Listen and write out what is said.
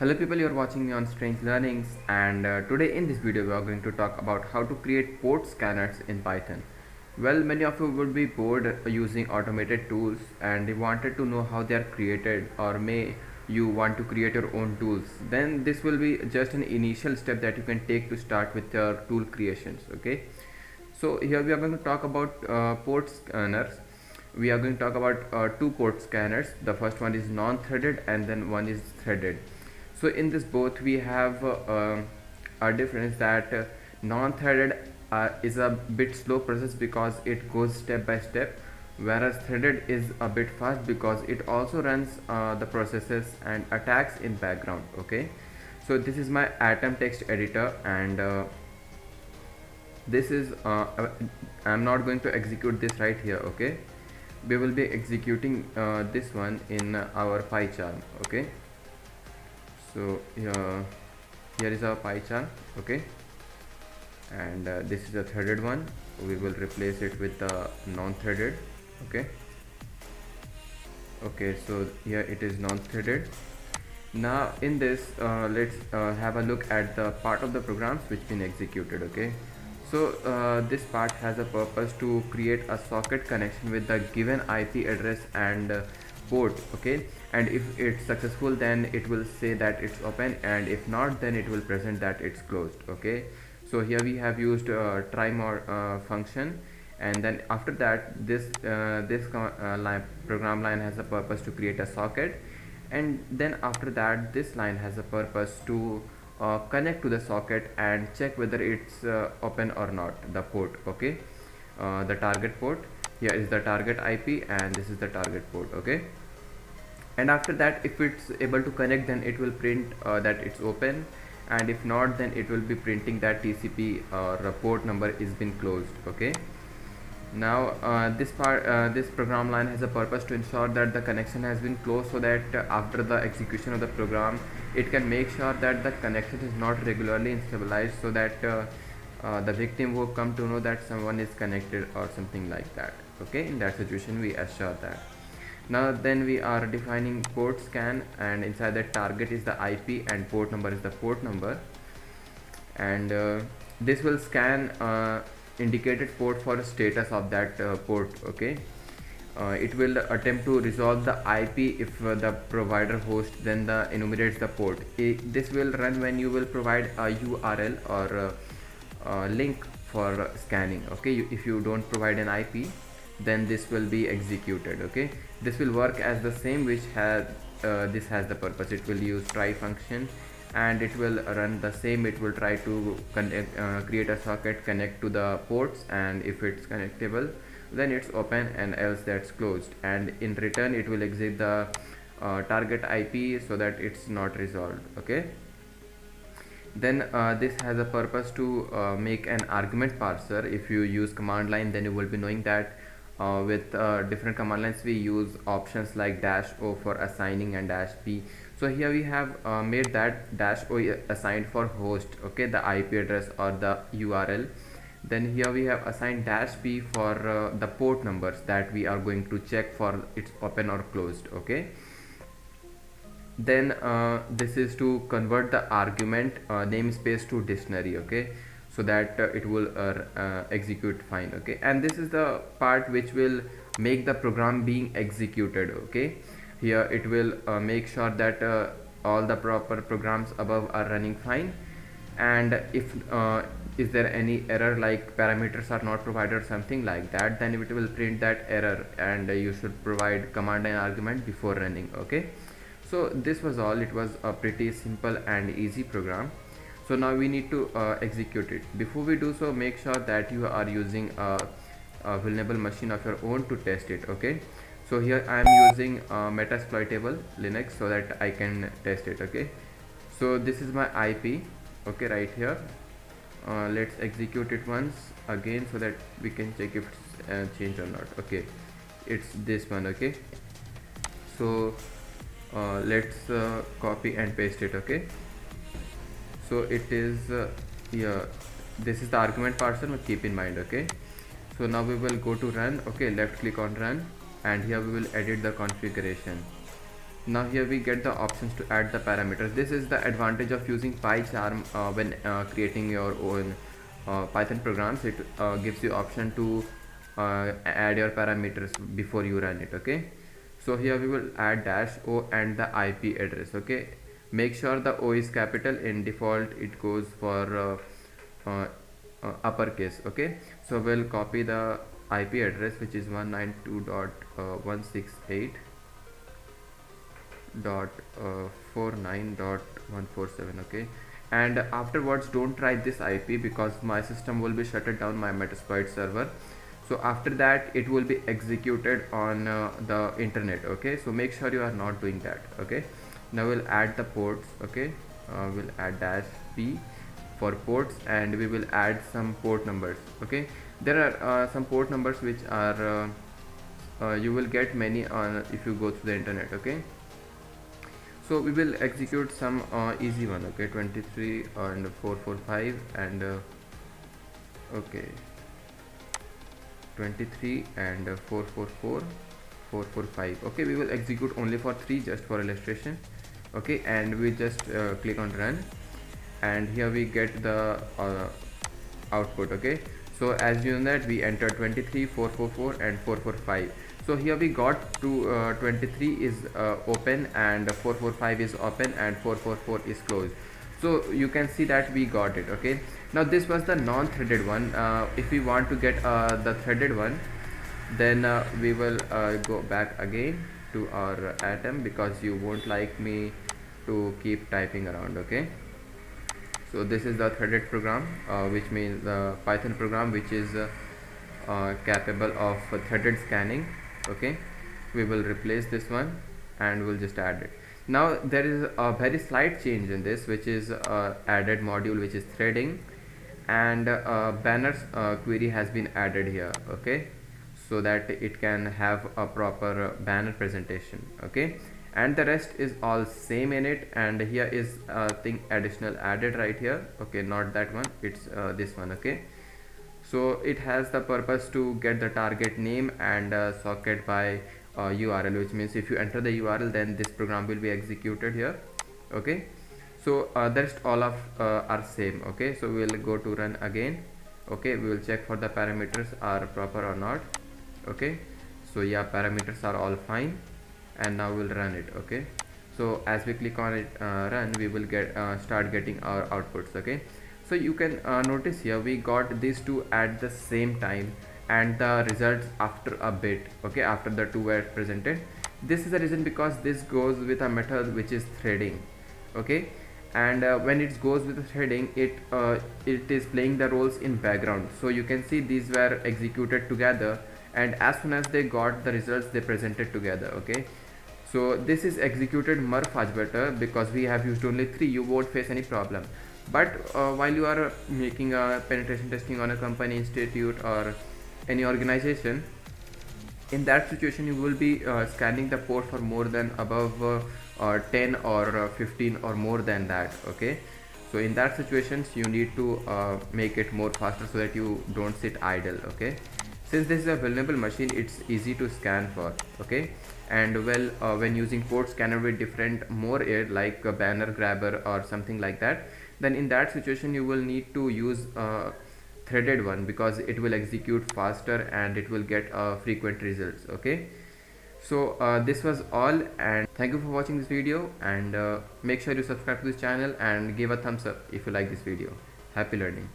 Hello people, you're watching me on Strange Learnings, and today in this video we are going to talk about how to create port scanners in Python. Well, many of you would be bored using automated tools and you wanted to know how they are created, or may you want to create your own tools. Then this will be just an initial step that you can take to start with your tool creations. Okay, so here we are going to talk about port scanners. We are going to talk about two port scanners. The first one is non-threaded and then one is threaded. So in this both we have a difference that non-threaded is a bit slow process because it goes step by step, whereas threaded is a bit fast because it also runs the processes and attacks in background. Okay, so this is my atom text editor, and this is I'm not going to execute this right here. Okay, we will be executing this one in our PyCharm. Okay, so here is our PyCharm. Okay, and this is a threaded one. We will replace it with the non-threaded. Okay, so here it is non-threaded. Now in this let's have a look at the part of the programs which been executed. Okay, so this part has a purpose to create a socket connection with the given IP address and port. Okay, and if it's successful then it will say that it's open, and if not then it will present that it's closed. Okay, so here we have used try more function, and then after that this program line has a purpose to create a socket, and then after that this line has a purpose to connect to the socket and check whether it's open or not, the port. Okay, the target port. Here is the target IP and this is the target port. Okay, and after that if it's able to connect then it will print that it's open, and if not then it will be printing that TCP or port number is been closed. Okay, now this program line has a purpose to ensure that the connection has been closed, so that after the execution of the program it can make sure that the connection is not regularly instabilized, so that the victim will come to know that someone is connected or something like that. Okay, in that situation we assure that. Now then we are defining port scan, and inside that target is the IP and port number is the port number, and this will scan indicated port for status of that port. Okay, it will attempt to resolve the IP if the provider host then enumerates the port. This will run when you will provide a URL or link for scanning. Okay, if you don't provide an IP then this will be executed. Okay, this will work as the same which has this has the purpose. It will use try function and it will run the same. It will try to create a socket, connect to the ports, and if it's connectable then it's open, and else that's closed, and in return it will exit the target IP so that it's not resolved. Okay, then this has a purpose to make an argument parser. If you use command line then you will be knowing that with different command lines we use options like -o for assigning and -p. So here we have made that -o assigned for host. Okay, the IP address or the URL. Then here we have assigned -p for the port numbers that we are going to check for it's open or closed. Okay, then this is to convert the argument namespace to dictionary. Okay, so that it will execute fine. Okay, and this is the part which will make the program being executed. Okay, here it will make sure that all the proper programs above are running fine, and if is there any error like parameters are not provided or something like that, then it will print that error, and you should provide command line argument before running. Okay, so this was all. It was a pretty simple and easy program. So now we need to execute it. Before we do so, make sure that you are using a vulnerable machine of your own to test it. Okay, so here I am using Metasploitable Linux so that I can test it. Okay, so this is my IP. Okay, right here. Let's execute it once again so that we can check if it's changed or not. Okay, it's this one. Okay, so let's copy and paste it. Okay, so it is here. This is the argument parser, but keep in mind. Okay, so now we will go to run. Okay, left click on run, and here we will edit the configuration. Now here we get the options to add the parameters. This is the advantage of using PyCharm when creating your own Python programs. It gives you option to add your parameters before you run it. Okay, so here we will add -o and the IP address. Okay, make sure the O is capital. In default it goes for uppercase. Okay, so we'll copy the IP address, which is 192.168.49.147. okay, and afterwards don't try this IP because my system will be shutted down, my Metasploit server. So after that it will be executed on the internet. Okay, so make sure you are not doing that. Okay, now we'll add the ports. Okay, we'll add -p for ports, and we will add some port numbers. Okay, there are some port numbers which are you will get many on if you go through the internet. Okay, so we will execute some easy one. Okay, 23 and 445 and okay, 23 and 444 445. Okay, we will execute only for 3 just for illustration. Okay, and we just click on run, and here we get the output. Okay, so as you know that we entered 23, 444 and 445. So here we got to 23 is open and 445 is open and 444 is closed. So you can see that we got it. Okay, now this was the non-threaded one. If we want to get the threaded one, then we will go back again to our atom, because you won't like me to keep typing around. Okay, so this is the threaded program, which means the Python program which is capable of threaded scanning. Okay, we will replace this one and we'll just add it. Now there is a very slight change in this, which is added module which is threading, and banners query has been added here. Okay, so that it can have a proper banner presentation. Okay, and the rest is all same in it, and here is thing additional added right here. Okay, not that one, it's this one. Okay, so it has the purpose to get the target name and socket by URL, which means if you enter the URL, then this program will be executed here. Okay, so the rest all of are same. Okay, so we will go to run again. Okay, we will check for the parameters are proper or not. Okay, so yeah, parameters are all fine, and now we'll run it. Okay, so as we click on it run, we will get start getting our outputs. Okay, so you can notice here we got these two at the same time, and the results after a bit. Okay, after the two were presented. This is the reason because this goes with a method which is threading. Okay, and when it goes with the threading, it is playing the roles in background. So you can see these were executed together, and as soon as they got the results, they presented together. Okay, so this is executed much better because we have used only 3. You won't face any problem. But while you are making a penetration testing on a company, institute or any organization, in that situation you will be scanning the port for more than above 10 or 15 or more than that. Okay, so in that situations you need to make it more faster so that you don't sit idle. Okay, since this is a vulnerable machine, it's easy to scan for. Okay, and well, when using port scanner with different more aid like a banner grabber or something like that, then in that situation you will need to use threaded one, because it will execute faster and it will get frequent results. Okay, so this was all, and thank you for watching this video, and make sure you subscribe to this channel and give a thumbs up if you like this video. Happy learning.